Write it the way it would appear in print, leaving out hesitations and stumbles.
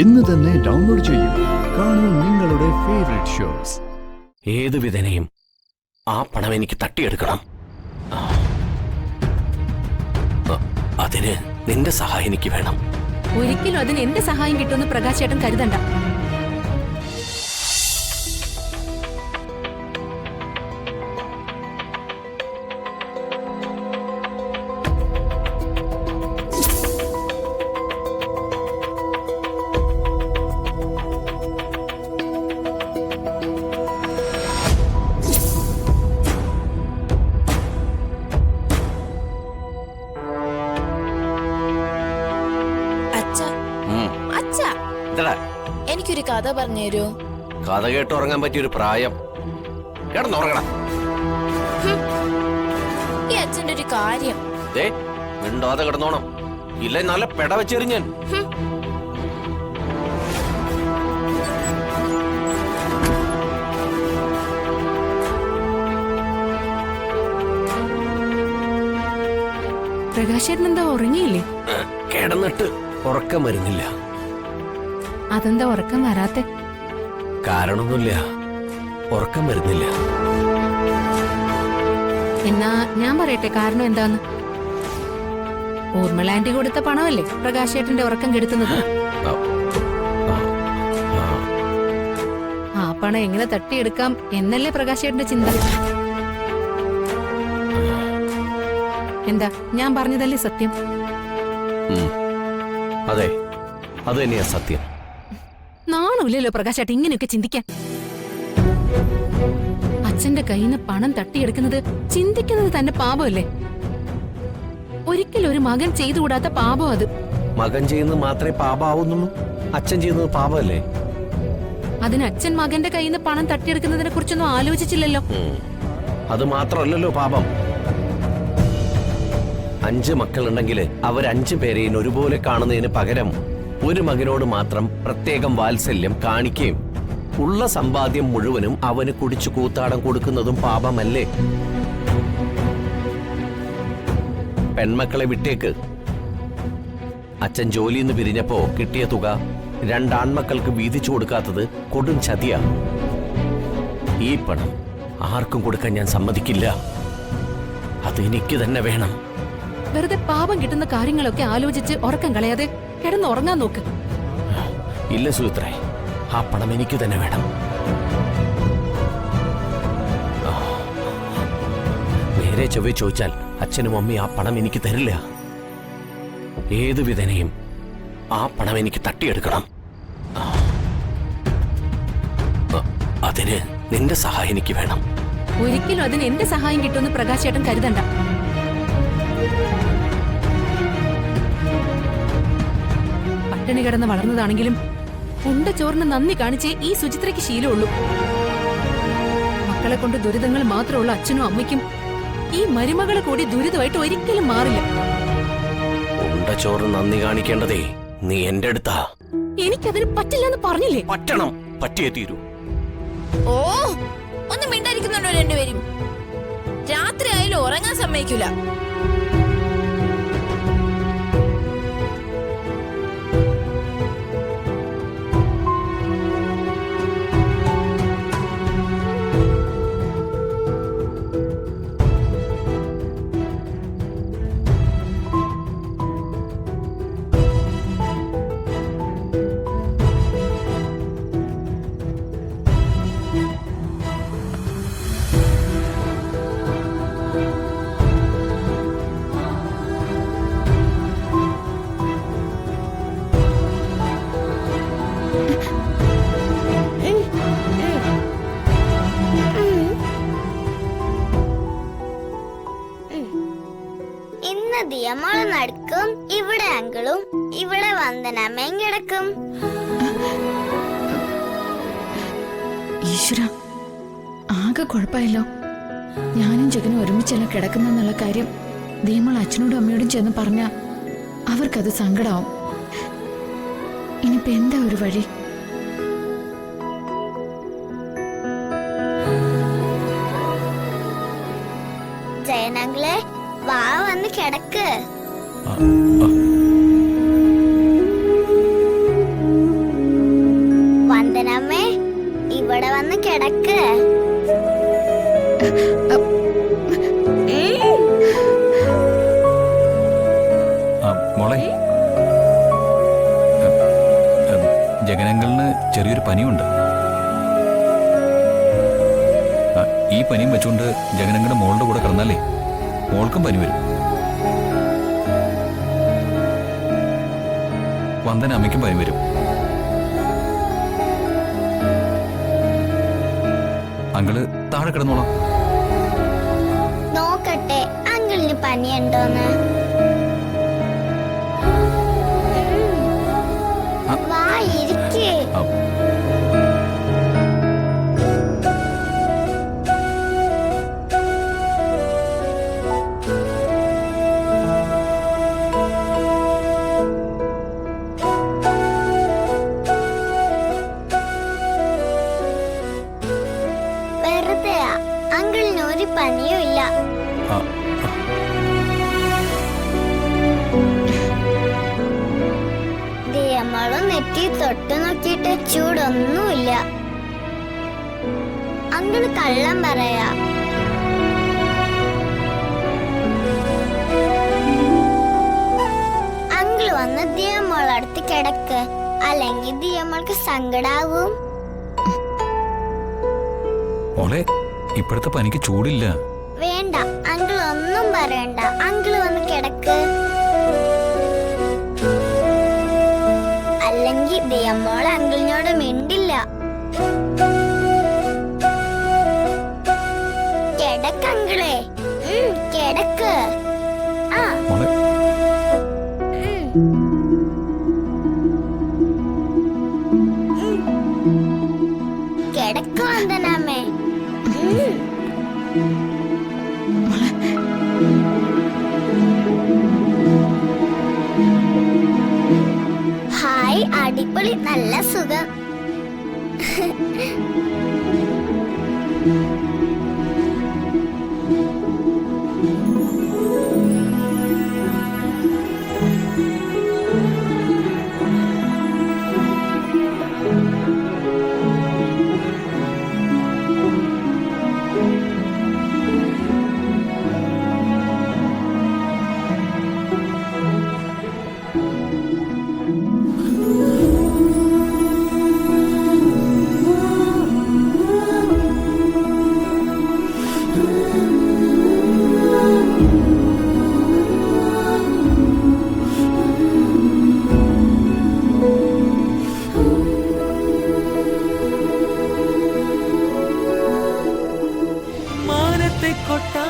ഇന്ന് തന്നെ ഡൗൺലോഡ് ചെയ്യൂ. കാണൂ നിങ്ങളുടെ ഫേവറേറ്റ് ഷോസ്. ഏതു വിധേനയും ആ പണം എനിക്ക് തട്ടിയെടുക്കണം. അതിന് നിന്റെ സഹായം എനിക്ക് വേണം. ഒരിക്കലും അതിന് എന്റെ സഹായം കിട്ടുമെന്ന് പ്രകാശ് ചേട്ടൻ കരുതണ്ട. എനിക്കൊരു കഥ പറഞ്ഞുതരൂ. കഥ കേട്ട് ഉറങ്ങാൻ പറ്റിയൊരു പ്രായം. കിടന്നുറങ്ങണം. ഈ അച്ഛന്റെ ഒരു കാര്യം മിണ്ടാതെ കിടന്നോണം, ഇല്ല നല്ല പെട വെച്ചെറിഞ്ഞാൻ. പ്രകാശേട്ടൻ എന്താ ഉറങ്ങിയില്ലേ? കിടന്നിട്ട് ഉറക്കം വരുന്നില്ല. അതെന്താ ഉറക്കം വരാത്തെ? കാരണമൊന്നുമില്ല, ഉറക്കം വരുന്നില്ല. എന്നാ ഞാൻ പറയട്ടെ കാരണം എന്താന്ന്. ഊർമിള ആന്റി കൊടുത്ത പണമല്ലേ പ്രകാശേട്ടന്റെ ഉറക്കം കെടുത്തുന്നത്. ആ പണം എങ്ങനെ തട്ടിയെടുക്കാം എന്നല്ലേ പ്രകാശേട്ടന്റെ ചിന്ത. എന്താ ഞാൻ പറഞ്ഞതല്ലേ സത്യം? അതെ, അത് തന്നെയാ സത്യം. നാണമില്ലല്ലോ പ്രകാശേട്ടൻ ഇങ്ങനെയൊക്കെ ചിന്തിക്കാൻ. അച്ഛന്റെ കയ്യിൽ നിന്ന് പണം തട്ടിയെടുക്കുന്നത് ചിന്തിക്കുന്നത് തന്നെ പാപമല്ലേ? ഒരിക്കലും ഒരു മകൻ ചെയ്തുകൂടാത്ത പാപം അത്. മകൻ ചെയ്യുന്നത് മാത്രമേ പാപമാവുന്നുള്ളൂ, അച്ഛൻ ചെയ്യുന്നത് പാപമല്ലേ? അതിന് അച്ഛൻ മകന്റെ കയ്യിൽ നിന്ന് പണം തട്ടിയെടുക്കുന്നതിനെ കുറിച്ചൊന്നും ആലോചിച്ചില്ലല്ലോ. അത് മാത്രമല്ലല്ലോ പാപം. 5 മക്കളുണ്ടെങ്കിൽ അവർ 5 പേരെയും ഒരുപോലെ കാണുന്നതിന് പകരം ഒരു മകനോട് മാത്രം പ്രത്യേകം വാത്സല്യം കാണിക്കുകയും ഉള്ള സമ്പാദ്യം മുഴുവനും അവന് കുടിച്ചു കൂത്താടം കൊടുക്കുന്നതും പാപമല്ലേ? പെൺമക്കളെ വിട്ടേക്ക്. അച്ഛൻ ജോലിയിൽ നിന്ന് പിരിഞ്ഞപ്പോ കിട്ടിയ തുക 2 ആൺമക്കൾക്ക് വീതിച്ചു കൊടുക്കാത്തത് കൊടും ചതിയാ. ഈ പണം ആർക്കും കൊടുക്കാൻ ഞാൻ സമ്മതിക്കില്ല. അത് എനിക്ക് തന്നെ വേണം. വെറുതെ പാപം കിട്ടുന്ന കാര്യങ്ങളൊക്കെ ആലോചിച്ച് ഉറക്കം കളയാതെ കിടന്നുറങ്ങാൻ നോക്ക്. ഇല്ല സുഹൃത്തേ, ആ പണം എനിക്ക് തന്നെ വേണം. നേരെ ചൊവ്വേ ചോദിച്ചാൽ അച്ഛനും അമ്മയും ആ പണം എനിക്ക് തരില്ല. ഏതു വിധേനയും ആ പണം എനിക്ക് തട്ടിയെടുക്കണം. അതിന് നിന്റെ സഹായം എനിക്ക് വേണം. ഒരിക്കലും അതിന് എന്റെ സഹായം കിട്ടുമെന്ന് പ്രകാശ് ചേട്ടൻ കരുതണ്ട. പട്ടിണി കിടന്ന് വളർന്നതാണെങ്കിലും ഉണ്ട ചോറിന് നന്ദി കാണിച്ചേ ഈ സുചിത്രയ്ക്ക് ശീലമുള്ളൂ. മക്കളെ കൊണ്ട് ദുരിതങ്ങൾ മാത്രമുള്ള അച്ഛനും അമ്മയ്ക്കും ഈ മരുമകളെ കൂടി ദുരിതമായിട്ട് ഒരിക്കലും മാറില്ല. ഉണ്ട ചോറ് നന്ദി കാണിക്കേണ്ടതേ നീ എന്റെ അടുത്താ. എനിക്കതിന് പറ്റില്ലെന്ന് പറഞ്ഞില്ലേ? പറ്റണം, പറ്റിയേ തീരൂ. ഓ, ഒന്നും മിണ്ടായിരിക്കുന്നുണ്ടോ രണ്ടുപേരും? രാത്രി ആയാലും ഉറങ്ങാൻ സമ്മതിക്കൂല. ദിയമോള് നടക്കും, ഇവിടെ അങ്കിളും ഇവിടെ വന്ദനമ്മയും കിടക്കും. ഈശ്വര, ആകെ കുഴപ്പമായല്ലോ. ഞാനും ജഗനും ഒരുമിച്ചല്ല കിടക്കുന്നെന്നുള്ള കാര്യം ദിയമോൾ അച്ഛനോടും അമ്മയോടും ചെന്ന് പറഞ്ഞ അവർക്കത് സങ്കടാവും. ഇനിയിപ്പോ എന്താ ഒരു വഴി? ജയനങ്ങളെ വാ, വന്ന് കിടക്ക്. കിടക്ക്. മോളെ, ജഗനങ്ങളിന് ചെറിയൊരു പനിയുണ്ട്. ഈ പനിയും വെച്ചുകൊണ്ട് ജഗനങ്ങളുടെ മോളുടെ കൂടെ കിടന്നാലേ മോൾക്കും പനി വരും. വന്ദന അമ്മയ്ക്കും പനി വരും. അങ്കിള് താഴെ കിടന്നോളാം. നോക്കട്ടെ അങ്കിളിന് പനിയുണ്ടോന്ന്. വാ ഇരിക്കേ. വെറുതെയാ, അങ്കിളിന് ഒരു പനിയും ഇല്ല. ദിയമ്മളും നെറ്റി തൊട്ട് നോക്കിയിട്ട് ചൂടൊന്നുമില്ല. അങ്കിള് കള്ളം പറയാ. അങ്കിള് വന്ന് ദിയമ്മളടുത്ത് കിടക്ക്, അല്ലെങ്കിൽ ദിയമ്മൾക്ക് സങ്കടാവും. മോളെ, ഇപ്പോഴത്തെ പനിക്ക് ചൂടില്ല. വേണ്ട, അങ്കിൾ ഒന്നും പറയണ്ട. അങ്കിള് വന്ന് കിടക്ക്. അല്ലെങ്കിൽ ദിയമ്മോൾ അങ്കിളിനോട് മിണ്ടില്ല. കിടക്ക് അങ്കിളെ. കിടക്ക്. ആ മോളെ, കിടക്ക് വന്ദനാമേ. ഹായ്, അടിപൊളി, നല്ല സുഖം. മാനത്തെ കൊട്ടാ